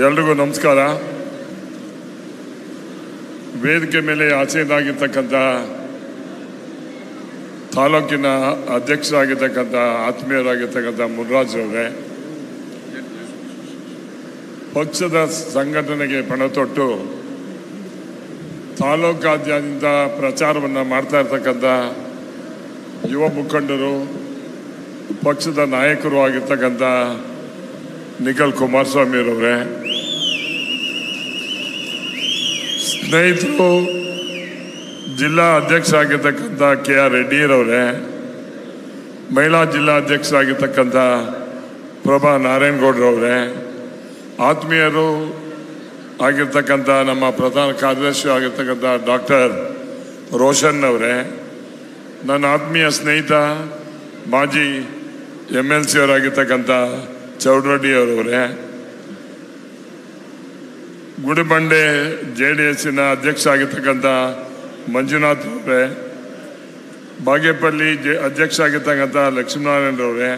ಎಲ್ರಿಗೂ ನಮಸ್ಕಾರ. ವೇದಿಕೆ ಮೇಲೆ ಆಸೀನರಾಗಿರ್ತಕ್ಕಂಥ ತಾಲೂಕಿನ ಅಧ್ಯಕ್ಷರಾಗಿರ್ತಕ್ಕಂಥ ಆತ್ಮೀಯರಾಗಿರ್ತಕ್ಕಂಥ ಮುನ್ರಾಜ್ರವರೇ, ಪಕ್ಷದ ಸಂಘಟನೆಗೆ ಪಣತೊಟ್ಟು ತಾಲೂಕಾದ್ಯಂತ ಪ್ರಚಾರವನ್ನು ಮಾಡ್ತಾ ಇರ್ತಕ್ಕಂಥ ಯುವ ಮುಖಂಡರು, ಪಕ್ಷದ ನಾಯಕರು ಆಗಿರ್ತಕ್ಕಂಥ ನಿಖಿಲ್ ಕುಮಾರಸ್ವಾಮಿಯವರೇ, ಸ್ನೇಹಿತರು ಜಿಲ್ಲಾ ಅಧ್ಯಕ್ಷರಾಗಿರ್ತಕ್ಕಂಥ KR ರೆಡ್ಡಿರವರೇ, ಮಹಿಳಾ ಜಿಲ್ಲಾ ಅಧ್ಯಕ್ಷರಾಗಿರ್ತಕ್ಕಂಥ ಪ್ರಭಾ ನಾರಾಯಣಗೌಡರವರೇ, ಆತ್ಮೀಯರು ಆಗಿರ್ತಕ್ಕಂಥ ನಮ್ಮ ಪ್ರಧಾನ ಕಾರ್ಯದರ್ಶಿ ಆಗಿರ್ತಕ್ಕಂಥ ಡಾಕ್ಟರ್ ರೋಷನ್ ಅವರೇ, ನನ್ನ ಆತ್ಮೀಯ ಸ್ನೇಹಿತ ಮಾಜಿ MLC ಅವರಾಗಿರ್ತಕ್ಕಂಥ ಚೌಡರೆಡ್ಡಿ ಅವರವರೇ, ಗುಡಿಬಂಡೆ JDSನ ಅಧ್ಯಕ್ಷ ಆಗಿರ್ತಕ್ಕಂಥ ಮಂಜುನಾಥ್ ಅವರೇ, ಬಾಗೇಪಲ್ಲಿ ಅಧ್ಯಕ್ಷ ಆಗಿರ್ತಕ್ಕಂಥ ಲಕ್ಷ್ಮೀನಾರಾಯಣರವರೇ,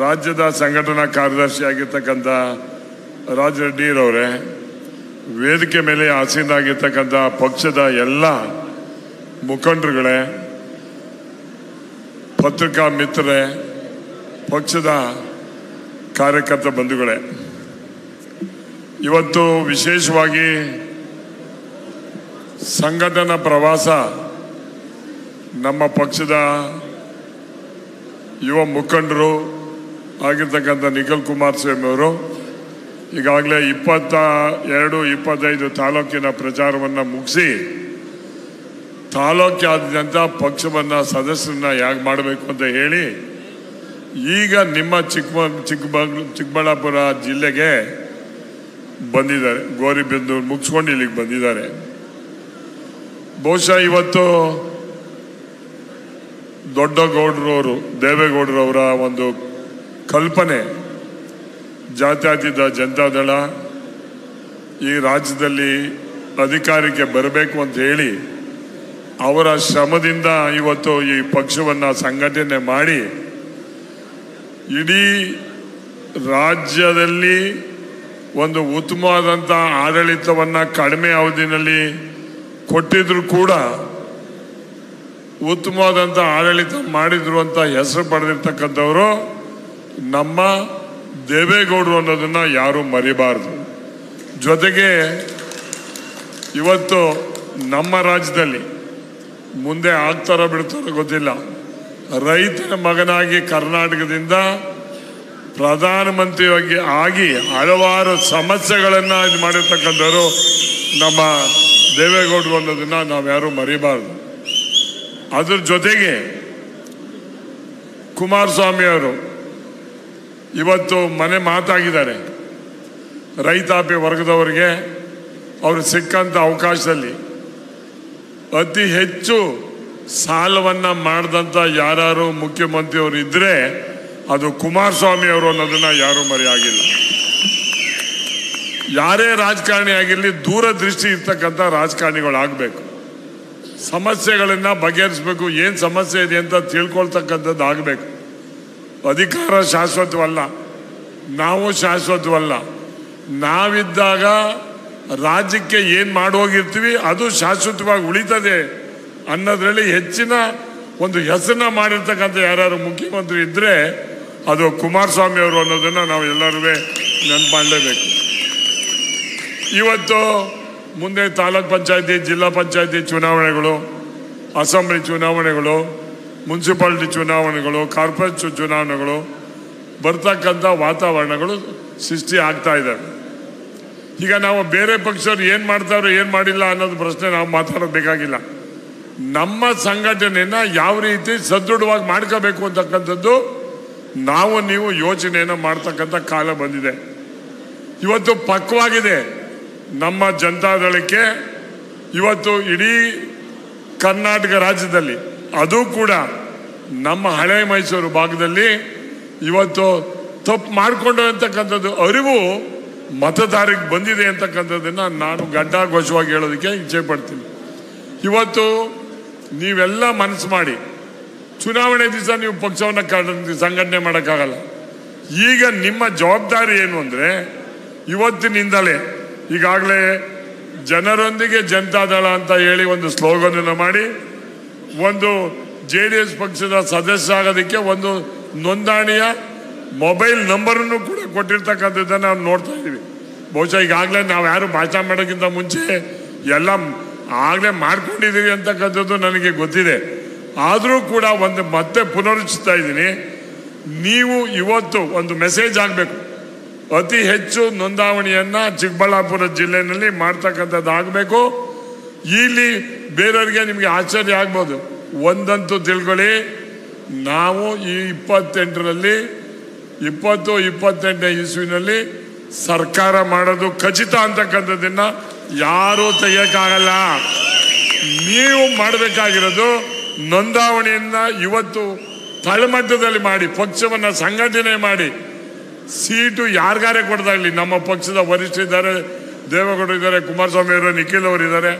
ರಾಜ್ಯದ ಸಂಘಟನಾ ಕಾರ್ಯದರ್ಶಿ ಆಗಿರ್ತಕ್ಕಂಥ ರಾಜ್ ರೆಡ್ಡಿರವರೇ, ವೇದಿಕೆ ಮೇಲೆ ಆಸೀನರಾಗಿರ್ತಕ್ಕಂಥ ಪಕ್ಷದ ಎಲ್ಲ ಮುಖಂಡರುಗಳೇ, ಪತ್ರಿಕಾ ಮಿತ್ರರೇ, ಪಕ್ಷದ ಕಾರ್ಯಕರ್ತ ಬಂಧುಗಳೇ, ಇವತ್ತು ವಿಶೇಷವಾಗಿ ಸಂಘಟನಾ ಪ್ರವಾಸ ನಮ್ಮ ಪಕ್ಷದ ಯುವ ಮುಖಂಡರು ಆಗಿರ್ತಕ್ಕಂಥ ನಿಖಿಲ್ ಕುಮಾರಸ್ವಾಮಿ ಅವರು ಈಗಾಗಲೇ 22-25 ತಾಲೂಕಿನ ಪ್ರಚಾರವನ್ನು ಮುಗಿಸಿ ತಾಲೂಕಾದ್ಯಂತ ಪಕ್ಷವನ್ನು ಸದಸ್ಯರನ್ನ ಹೇಗೆ ಮಾಡಬೇಕು ಅಂತ ಹೇಳಿ ಈಗ ನಿಮ್ಮ ಚಿಕ್ಕಬಳ್ಳಾಪುರ ಜಿಲ್ಲೆಗೆ ಬಂದಿದ್ದಾರೆ. ಗೌರಿಬಿದನೂರು ಮುಗಿಸ್ಕೊಂಡು ಇಲ್ಲಿಗೆ ಬಂದಿದ್ದಾರೆ. ಬಹುಶಃ ಇವತ್ತು ದೊಡ್ಡಗೌಡರವರು, ದೇವೇಗೌಡರವರ ಒಂದು ಕಲ್ಪನೆ ಜಾತ್ಯತೀತ ಜನತಾದಳ ಈ ರಾಜ್ಯದಲ್ಲಿ ಅಧಿಕಾರಕ್ಕೆ ಬರಬೇಕು ಅಂತ ಹೇಳಿ ಅವರ ಶ್ರಮದಿಂದ ಇವತ್ತು ಈ ಪಕ್ಷವನ್ನು ಸಂಘಟನೆ ಮಾಡಿ ಇಡೀ ರಾಜ್ಯದಲ್ಲಿ ಒಂದು ಉತ್ತಮವಾದಂಥ ಆಡಳಿತವನ್ನು ಕಡಿಮೆ ಅವಧಿನಲ್ಲಿ ಕೊಟ್ಟಿದ್ರು ಕೂಡ ಉತ್ತಮವಾದಂಥ ಆಡಳಿತ ಮಾಡಿದ್ರು ಅಂತ ಹೆಸರು ಪಡೆದಿರ್ತಕ್ಕಂಥವರು ನಮ್ಮ ದೇವೇಗೌಡರು ಅನ್ನೋದನ್ನು ಯಾರೂ ಮರಿಬಾರ್ದು. ಜೊತೆಗೆ ಇವತ್ತು ನಮ್ಮ ರಾಜ್ಯದಲ್ಲಿ ಮುಂದೆ ಆಗ್ತಾರೋ ಬಿಡ್ತಾರೋ ಗೊತ್ತಿಲ್ಲ, ರೈತನ ಮಗನಾಗಿ ಕರ್ನಾಟಕದಿಂದ ಪ್ರಧಾನಮಂತ್ರಿಯಾಗಿ ಆಗಿ ಹಲವಾರು ಸಮಸ್ಯೆಗಳನ್ನು ಇದು ಮಾಡಿರ್ತಕ್ಕಂಥವ್ರು ನಮ್ಮ ದೇವೇಗೌಡರು ಅನ್ನೋದನ್ನು ನಾವ್ಯಾರೂ ಮರಿಬಾರ್ದು. ಅದ್ರ ಜೊತೆಗೆ ಕುಮಾರಸ್ವಾಮಿ ಅವರು ಇವತ್ತು ಮನೆ ಮಾತಾಗಿದ್ದಾರೆ. ರೈತಾಪಿ ವರ್ಗದವರಿಗೆ ಅವರು ಸಿಕ್ಕಂಥ ಅವಕಾಶದಲ್ಲಿ ಅತಿ ಹೆಚ್ಚು ಸಾಲವನ್ನು ಮಾಡಿದಂಥ ಯಾರು ಮುಖ್ಯಮಂತ್ರಿಯವರು ಇದ್ದರೆ ಅದು ಕುಮಾರಸ್ವಾಮಿ ಅವರು ಅನ್ನೋದನ್ನು ಯಾರೂ ಮರೆಯಾಗಿಲ್ಲ. ಯಾರೇ ರಾಜಕಾರಣಿ ಆಗಿರಲಿ ದೂರದೃಷ್ಟಿ ಇರ್ತಕ್ಕಂಥ ರಾಜಕಾರಣಿಗಳಾಗಬೇಕು. ಸಮಸ್ಯೆಗಳನ್ನು ಬಗೆಹರಿಸಬೇಕು, ಏನು ಸಮಸ್ಯೆ ಇದೆ ಅಂತ ತಿಳ್ಕೊಳ್ತಕ್ಕಂಥದ್ದು ಆಗಬೇಕು. ಅಧಿಕಾರ ಶಾಶ್ವತವಲ್ಲ, ನಾವು ಶಾಶ್ವತವಲ್ಲ. ನಾವಿದ್ದಾಗ ರಾಜ್ಯಕ್ಕೆ ಏನು ಮಾಡೋಗಿರ್ತೀವಿ ಅದು ಶಾಶ್ವತವಾಗಿ ಉಳಿತದೆ ಅನ್ನೋದ್ರಲ್ಲಿ ಹೆಚ್ಚಿನ ಒಂದು ಹೆಸರನ್ನ ಮಾಡಿರ್ತಕ್ಕಂಥ ಯಾರು ಮುಖ್ಯಮಂತ್ರಿ ಇದ್ದರೆ ಅದು ಕುಮಾರಸ್ವಾಮಿ ಅವರು ಅನ್ನೋದನ್ನು ನಾವು ಎಲ್ಲರೂ ನೆನಪಾಡಲೇಬೇಕು. ಇವತ್ತು ಮುಂದೆ ತಾಲೂಕ್ ಪಂಚಾಯತಿ, ಜಿಲ್ಲಾ ಪಂಚಾಯತಿ ಚುನಾವಣೆಗಳು, ಅಸೆಂಬ್ಲಿ ಚುನಾವಣೆಗಳು, ಮುನ್ಸಿಪಾಲಿಟಿ ಚುನಾವಣೆಗಳು, ಕಾರ್ಪೊರೇಟ್ ಚುನಾವಣೆಗಳು ಬರ್ತಕ್ಕಂಥ ವಾತಾವರಣಗಳು ಸೃಷ್ಟಿ ಆಗ್ತಾ ಇದ್ದಾವೆ. ಈಗ ನಾವು ಬೇರೆ ಪಕ್ಷದವ್ರು ಏನು ಮಾಡ್ತಾರೋ ಏನು ಮಾಡಿಲ್ಲ ಅನ್ನೋದು ಪ್ರಶ್ನೆ ನಾವು ಮಾತಾಡಬೇಕಾಗಿಲ್ಲ. ನಮ್ಮ ಸಂಘಟನೆಯನ್ನು ಯಾವ ರೀತಿ ಸದೃಢವಾಗಿ ಮಾಡ್ಕೋಬೇಕು ಅಂತಕ್ಕಂಥದ್ದು ನಾವು ನೀವು ಯೋಚನೆಯನ್ನು ಮಾಡ್ತಕ್ಕಂಥ ಕಾಲ ಬಂದಿದೆ. ಇವತ್ತು ಪಕ್ವಾಗಿದೆ ನಮ್ಮ ಜನತಾದಳಕ್ಕೆ. ಇವತ್ತು ಇಡೀ ಕರ್ನಾಟಕ ರಾಜ್ಯದಲ್ಲಿ, ಅದು ಕೂಡ ನಮ್ಮ ಹಳೆ ಮೈಸೂರು ಭಾಗದಲ್ಲಿ ಇವತ್ತು ತಪ್ಪು ಮಾಡಿಕೊಂಡು ಅಂತಕ್ಕಂಥದ್ದು ಅರಿವು ಮತದಾರರಿಗೆ ಬಂದಿದೆ ಅಂತಕ್ಕಂಥದ್ದನ್ನು ನಾನು ಗಡ್ಡಾಘೋಷವಾಗಿ ಹೇಳೋದಕ್ಕೆ ಇಚ್ಛೆ ಪಡ್ತೀನಿ. ಇವತ್ತು ನೀವೆಲ್ಲ ಮನಸ್ಸು ಮಾಡಿ ಚುನಾವಣೆ ದಿವಸ ನೀವು ಪಕ್ಷವನ್ನು ಸಂಘಟನೆ ಮಾಡೋಕ್ಕಾಗಲ್ಲ. ಈಗ ನಿಮ್ಮ ಜವಾಬ್ದಾರಿ ಏನು ಅಂದರೆ ಇವತ್ತಿನಿಂದಲೇ ಈಗಾಗಲೇ ಜನರೊಂದಿಗೆ ಜನತಾದಳ ಅಂತ ಹೇಳಿ ಒಂದು ಸ್ಲೋಗನನ್ನು ಮಾಡಿ ಒಂದು JDS ಪಕ್ಷದ ಸದಸ್ಯ ಆಗೋದಕ್ಕೆ ಒಂದು ನೋಂದಣಿಯ ಮೊಬೈಲ್ ನಂಬರನ್ನು ಕೂಡ ಕೊಟ್ಟಿರ್ತಕ್ಕಂಥದ್ದನ್ನು ನಾವು ನೋಡ್ತಾ ಇದ್ದೀವಿ. ಬಹುಶಃ ಈಗಾಗಲೇ ನಾವು ಯಾರು ಭಾಷಣ ಮಾಡೋಕ್ಕಿಂತ ಮುಂಚೆ ಎಲ್ಲ ಆಗಲೇ ಮಾಡ್ಕೊಂಡಿದ್ದೀವಿ ಅಂತಕ್ಕಂಥದ್ದು ನನಗೆ ಗೊತ್ತಿದೆ. ಆದರೂ ಕೂಡ ಒಂದು ಮತ್ತೆ ಪುನರುಚ್ಚಿಸ್ತಾ ಇದ್ದೀನಿ, ನೀವು ಇವತ್ತು ಒಂದು ಮೆಸೇಜ್ ಆಗಬೇಕು. ಅತಿ ಹೆಚ್ಚು ನೋಂದಾವಣಿಯನ್ನು ಚಿಕ್ಕಬಳ್ಳಾಪುರ ಜಿಲ್ಲೆಯಲ್ಲಿ ಮಾಡ್ತಕ್ಕಂಥದ್ದು ಆಗಬೇಕು. ಇಲ್ಲಿ ಬೇರೆಯವರಿಗೆ ನಿಮಗೆ ಆಶ್ಚರ್ಯ ಆಗ್ಬೋದು. ಒಂದಂತೂ ತಿಳ್ಕೊಳ್ಳಿ, ನಾವು ಈ 2028ನೇ ಇಸ್ವಿನಲ್ಲಿ ಸರ್ಕಾರ ಮಾಡೋದು ಖಚಿತ ಅಂತಕ್ಕಂಥದ್ದನ್ನ ಯಾರೂ ತೆಗಿಯಕ್ಕಾಗಲ್ಲ. ನೀವು ಮಾಡಬೇಕಾಗಿರೋದು ನೋಂದಾವಣಿಯನ್ನ ಇವತ್ತು ತಳಮಟ್ಟದಲ್ಲಿ ಮಾಡಿ, ಪಕ್ಷವನ್ನು ಸಂಘಟನೆ ಮಾಡಿ, ಸೀಟು ಯಾರಿಗಾರೇ ಕೊಡ್ದಾಗಲಿ. ನಮ್ಮ ಪಕ್ಷದ ವರಿಷ್ಠರಿದ್ದಾರೆ, ದೇವೇಗೌಡರು ಇದ್ದಾರೆ, ಕುಮಾರಸ್ವಾಮಿ ಅವರು, ನಿಖಿಲ್ ಅವರು ಇದ್ದಾರೆ.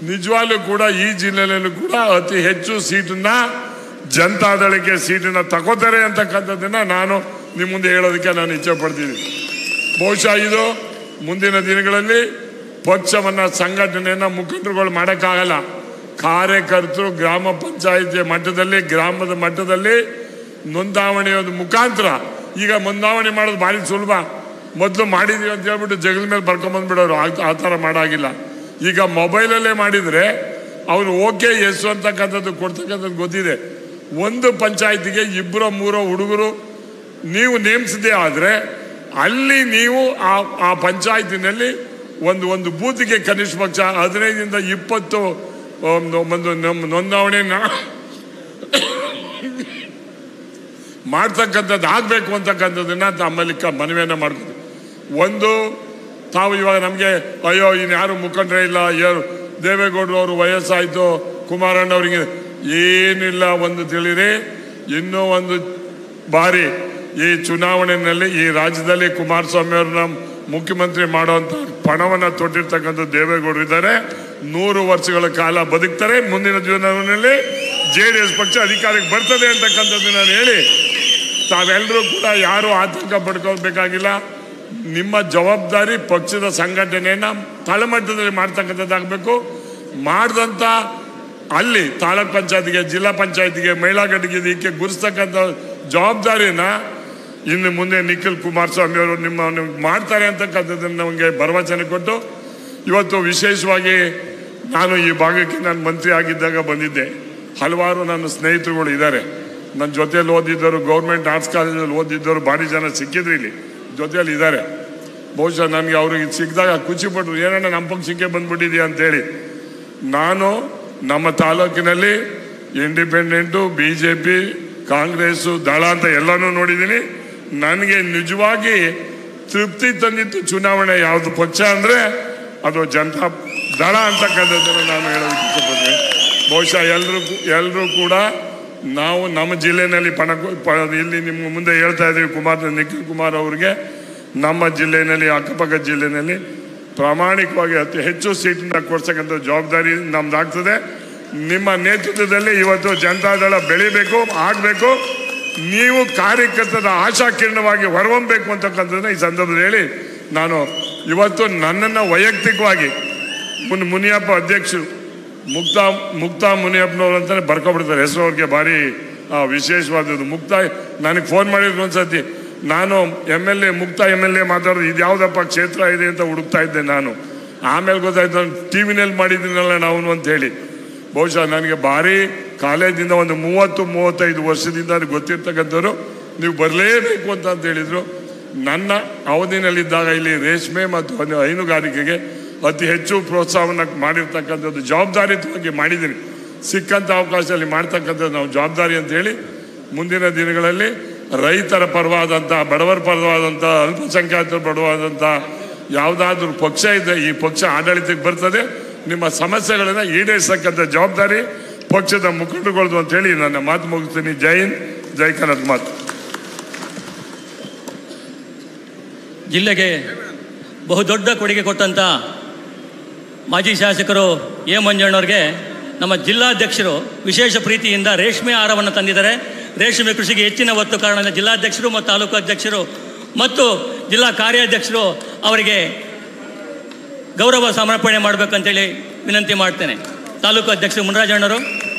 ನಿಜವಾಗ್ಲೂ ಕೂಡ ಈ ಜಿಲ್ಲೆಯಲ್ಲೂ ಕೂಡ ಅತಿ ಹೆಚ್ಚು ಸೀಟನ್ನ ಜನತಾದಳಕ್ಕೆ ಸೀಟನ್ನ ತಗೋತಾರೆ ಅಂತಕ್ಕಂಥದ್ದನ್ನ ನಾನು ನಿಮ್ಮ ಮುಂದೆ ಹೇಳೋದಕ್ಕೆ ನಾನು ಇಚ್ಛೆ ಪಡ್ತೀನಿ. ಬಹುಶಃ ಇದು ಮುಂದಿನ ದಿನಗಳಲ್ಲಿ ಪಕ್ಷವನ್ನು ಸಂಘಟನೆಯನ್ನು ಮುಖಂಡರುಗಳು ಮಾಡೋಕ್ಕಾಗಲ್ಲ. ಕಾರ್ಯಕರ್ತರು ಗ್ರಾಮ ಪಂಚಾಯಿತಿ ಮಟ್ಟದಲ್ಲಿ, ಗ್ರಾಮದ ಮಟ್ಟದಲ್ಲಿ ನೋಂದಾವಣೆಯ ಮುಖಾಂತರ ಈಗ ನೋಂದಾವಣೆ ಮಾಡೋದು ಭಾರಿ ಸುಲಭ. ಮೊದಲು ಮಾಡಿದೀವಿ ಅಂತ ಹೇಳ್ಬಿಟ್ಟು ಜಗದ ಮೇಲೆ ಬರ್ಕೊಂಬಂದ್ಬಿಡೋರು, ಆ ಥರ ಮಾಡಾಗಿಲ್ಲ. ಈಗ ಮೊಬೈಲಲ್ಲೇ ಮಾಡಿದರೆ ಅವರು ಓಕೆ ಎಸ್ ಅಂತಕ್ಕಂಥದ್ದು ಕೊಡ್ತಕ್ಕಂಥದ್ದು ಗೊತ್ತಿದೆ. ಒಂದು ಪಂಚಾಯಿತಿಗೆ 2-3 ಹುಡುಗರು ನೀವು ನೇಮಿಸದೇ ಆದರೆ ಅಲ್ಲಿ ನೀವು ಆ ಪಂಚಾಯತಿನಲ್ಲಿ ಒಂದು ಬೂತಿಗೆ ಕನಿಷ್ಠ ಪಕ್ಷ 15ರಿಂದ 20 ಒಂದು ನೋಂದಾವಣೆಯನ್ನು ಮಾಡ್ತಕ್ಕಂಥದ್ದು ಆಗಬೇಕು ಅಂತಕ್ಕಂಥದ್ದನ್ನು ತಮ್ಮಲ್ಲಿ ಮನವಿಯನ್ನು ಮಾಡ್ಕೊತೀವಿ. ಒಂದು ತಾವು ಇವಾಗ ನಮಗೆ ಅಯ್ಯೋ ಇನ್ಯಾರು ಮುಖಂಡರೇ ಇಲ್ಲ, ಯಾರು ದೇವೇಗೌಡರು ಅವರು ವಯಸ್ಸಾಯಿತು, ಕುಮಾರಣ್ಣವ್ರಿಗೆ ಏನಿಲ್ಲ. ಒಂದು ತಿಳಿರಿ, ಇನ್ನೂ ಒಂದು ಬಾರಿ ಈ ಚುನಾವಣೆಯಲ್ಲಿ ಈ ರಾಜ್ಯದಲ್ಲಿ ಕುಮಾರಸ್ವಾಮಿ ಅವ್ರನ್ನ ಮುಖ್ಯಮಂತ್ರಿ ಮಾಡುವಂಥ ಪಣವನ್ನು ತೊಟ್ಟಿರ್ತಕ್ಕಂಥ ದೇವೇಗೌಡರು ಇದ್ದಾರೆ. 100 ವರ್ಷಗಳ ಕಾಲ ಬದುಕ್ತಾರೆ. ಮುಂದಿನ ಜೀವನದಲ್ಲಿ JDS ಪಕ್ಷ ಅಧಿಕಾರಕ್ಕೆ ಬರ್ತದೆ ಅಂತಕ್ಕಂಥದ್ದು ನಾನು ಹೇಳಿ, ತಾವೆಲ್ಲರೂ ಕೂಡ ಯಾರು ಆತಂಕ ಪಡ್ಕೋಬೇಕಾಗಿಲ್ಲ. ನಿಮ್ಮ ಜವಾಬ್ದಾರಿ ಪಕ್ಷದ ಸಂಘಟನೆಯನ್ನು ತಳಮಟ್ಟದಲ್ಲಿ ಮಾಡ್ತಕ್ಕಂಥದ್ದಾಗಬೇಕು. ಮಾಡಿದಂಥ ಅಲ್ಲಿ ತಾಲೂಕ್ ಪಂಚಾಯತಿಗೆ, ಜಿಲ್ಲಾ ಪಂಚಾಯತಿಗೆ, ಮಹಿಳಾ ಘಟಕಕ್ಕೆ ಗುರುಸ್ತಕ್ಕಂಥ ಜವಾಬ್ದಾರಿನ ಇನ್ನು ಮುಂದೆ ನಿಖಿಲ್ ಕುಮಾರಸ್ವಾಮಿ ಅವರು ನಿಮಗೆ ಮಾಡ್ತಾರೆ ಅಂತಕ್ಕಂಥದ್ದನ್ನು ನಮಗೆ ಭರವಸೆ ಕೊಟ್ಟು, ಇವತ್ತು ವಿಶೇಷವಾಗಿ ನಾನು ಈ ಭಾಗಕ್ಕೆ ನಾನು ಮಂತ್ರಿ ಆಗಿದ್ದಾಗ ಬಂದಿದ್ದೆ. ಹಲವಾರು ನನ್ನ ಸ್ನೇಹಿತರುಗಳು ಇದ್ದಾರೆ, ನನ್ನ ಜೊತೆಯಲ್ಲಿ ಓದಿದ್ದವರು, ಗೌರ್ಮೆಂಟ್ ಆರ್ಟ್ಸ್ ಕಾಲೇಜಲ್ಲಿ ಓದಿದ್ದವರು ಭಾರಿ ಜನ ಸಿಕ್ಕಿದ್ರು, ಇಲ್ಲಿ ಜೊತೆಯಲ್ಲಿ ಇದ್ದಾರೆ. ಬಹುಶಃ ನನಗೆ ಅವ್ರಿಗೆ ಸಿಕ್ಕಿದಾಗ ಖುಷಿಪಟ್ಟರು, ಏನನ್ನ ನಮ್ಮ ಪಕ್ಷಕ್ಕೆ ಬಂದ್ಬಿಟ್ಟಿದೆಯಾ ಅಂತೇಳಿ. ನಾನು ನಮ್ಮ ತಾಲೂಕಿನಲ್ಲಿ ಇಂಡಿಪೆಂಡೆಂಟು, BJP, ಕಾಂಗ್ರೆಸ್ಸು, ದಳ ಅಂತ ಎಲ್ಲನೂ ನೋಡಿದ್ದೀನಿ. ನನಗೆ ನಿಜವಾಗಿ ತೃಪ್ತಿ ತಂದಿತ್ತು ಚುನಾವಣೆ ಯಾವುದು ಪಕ್ಷ ಅಂದರೆ ಅದು ಜನತಾ ದಳ ಅಂತಕ್ಕಂಥದ್ದನ್ನು ನಾನು ಹೇಳೋದಕ್ಕೆ ಇಷ್ಟಪಡ್ತೀನಿ. ಬಹುಶಃ ಎಲ್ಲರೂ ಕೂಡ ನಾವು ನಮ್ಮ ಜಿಲ್ಲೆಯಲ್ಲಿ ಇಲ್ಲಿ ನಿಮ್ಮ ಮುಂದೆ ಹೇಳ್ತಾ ಇದ್ದೀವಿ, ನಿಖಿಲ್ ಕುಮಾರ್ ಅವ್ರಿಗೆ ನಮ್ಮ ಜಿಲ್ಲೆಯಲ್ಲಿ, ಅಕ್ಕಪಕ್ಕ ಜಿಲ್ಲೆಯಲ್ಲಿ ಪ್ರಾಮಾಣಿಕವಾಗಿ ಅತಿ ಹೆಚ್ಚು ಸೀಟನ್ನ ಕೊಡ್ಸಕ್ಕಂಥ ಜವಾಬ್ದಾರಿ ನಮ್ದಾಗ್ತದೆ. ನಿಮ್ಮ ನೇತೃತ್ವದಲ್ಲಿ ಇವತ್ತು ಜನತಾದಳ ಬೆಳಿಬೇಕು, ಆಗಬೇಕು. ನೀವು ಕಾರ್ಯಕರ್ತರ ಆಶಾ ಕಿರಣವಾಗಿ ಹೊರಹೊಮ್ಮಬೇಕು ಅಂತಕ್ಕಂಥದ್ದನ್ನ ಈ ಸಂದರ್ಭದಲ್ಲಿ ಹೇಳಿ, ನಾನು ಇವತ್ತು ನನ್ನನ್ನು ವೈಯಕ್ತಿಕವಾಗಿ ಮುನಿಯಪ್ಪ ಅಧ್ಯಕ್ಷರು ಮುಕ್ತಾ ಮುನಿಯಪ್ಪನವ್ರು ಅಂತಲೇ ಬರ್ಕೊಬಿಡ್ತಾರೆ ಹೆಸರು. ಅವ್ರಿಗೆ ಭಾರಿ ವಿಶೇಷವಾದದ್ದು. ಮುಕ್ತಾ ನನಗೆ ಫೋನ್ ಮಾಡಿದ್ರು ಒಂದ್ಸತಿ, ನಾನು ಮುಕ್ತಾ MLA ಮಾತಾಡೋದು, ಇದು ಯಾವುದಪ್ಪ ಕ್ಷೇತ್ರ ಇದೆ ಅಂತ ಹುಡುಕ್ತಾ ಇದ್ದೆ ನಾನು. ಆಮೇಲೆ ಗೊತ್ತಾಯ್ತು, ನಾನು TV-ನಲ್ಲಿ ಮಾಡಿದ್ದೀನಲ್ಲ ನಾವು ಅಂತ ಹೇಳಿ. ಬಹುಶಃ ನನಗೆ ಭಾರಿ ಕಾಲೇಜಿಂದ ಒಂದು 30-35 ವರ್ಷದಿಂದ ಗೊತ್ತಿರ್ತಕ್ಕಂಥವ್ರು, ನೀವು ಬರಲೇಬೇಕು ಅಂತ ಹೇಳಿದರು. ನನ್ನ ಅವಧಿನಲ್ಲಿದ್ದಾಗ ಇಲ್ಲಿ ರೇಷ್ಮೆ ಮತ್ತು ಹೈನುಗಾರಿಕೆಗೆ ಅತಿ ಹೆಚ್ಚು ಪ್ರೋತ್ಸಾಹವನ್ನು ಮಾಡಿರ್ತಕ್ಕಂಥದ್ದು ಜವಾಬ್ದಾರಿಯುತವಾಗಿ ಮಾಡಿದ್ದೀನಿ. ಸಿಕ್ಕಂಥ ಅವಕಾಶದಲ್ಲಿ ಮಾಡ್ತಕ್ಕಂಥದ್ದು ನಾವು ಜವಾಬ್ದಾರಿ ಅಂತ ಹೇಳಿ, ಮುಂದಿನ ದಿನಗಳಲ್ಲಿ ರೈತರ ಪರವಾದಂಥ, ಬಡವರ ಪರವಾದಂಥ, ಅಲ್ಪಸಂಖ್ಯಾತರ ಪರವಾದಂಥ ಯಾವುದಾದ್ರೂ ಪಕ್ಷ ಇದೆ, ಈ ಪಕ್ಷ ಆಡಳಿತಕ್ಕೆ ಬರ್ತದೆ. ನಿಮ್ಮ ಸಮಸ್ಯೆಗಳನ್ನು ಈಡೇರಿಸತಕ್ಕಂಥ ಜವಾಬ್ದಾರಿ ಪಕ್ಷದ ಮುಖಂಡರುಗಳದು ಅಂತ ಹೇಳಿ ನನ್ನ ಮಾತು ಮುಗಿಸ್ತೀನಿ. ಜೈ ಹಿಂದ್, ಜೈ ಕರ್ನಾಟಕ. ಮಾತು ಜಿಲ್ಲೆಗೆ ಬಹುದೊಡ್ಡ ಕೊಡುಗೆ ಕೊಟ್ಟಂಥ ಮಾಜಿ ಶಾಸಕರು ಎ ಮಂಜಣ್ಣವ್ರಿಗೆ ನಮ್ಮ ಜಿಲ್ಲಾಧ್ಯಕ್ಷರು ವಿಶೇಷ ಪ್ರೀತಿಯಿಂದ ರೇಷ್ಮೆ ಆಹಾರವನ್ನು ತಂದಿದ್ದಾರೆ. ರೇಷ್ಮೆ ಕೃಷಿಗೆ ಹೆಚ್ಚಿನ ಒತ್ತು ಕಾರಣ ಜಿಲ್ಲಾಧ್ಯಕ್ಷರು ಮತ್ತು ತಾಲೂಕು ಅಧ್ಯಕ್ಷರು ಮತ್ತು ಜಿಲ್ಲಾ ಕಾರ್ಯಾಧ್ಯಕ್ಷರು ಅವರಿಗೆ ಗೌರವ ಸಮರ್ಪಣೆ ಮಾಡಬೇಕಂತೇಳಿ ವಿನಂತಿ ಮಾಡ್ತೇನೆ. ತಾಲೂಕು ಅಧ್ಯಕ್ಷರು ಮುನರಾಜಣ್ಣವರು.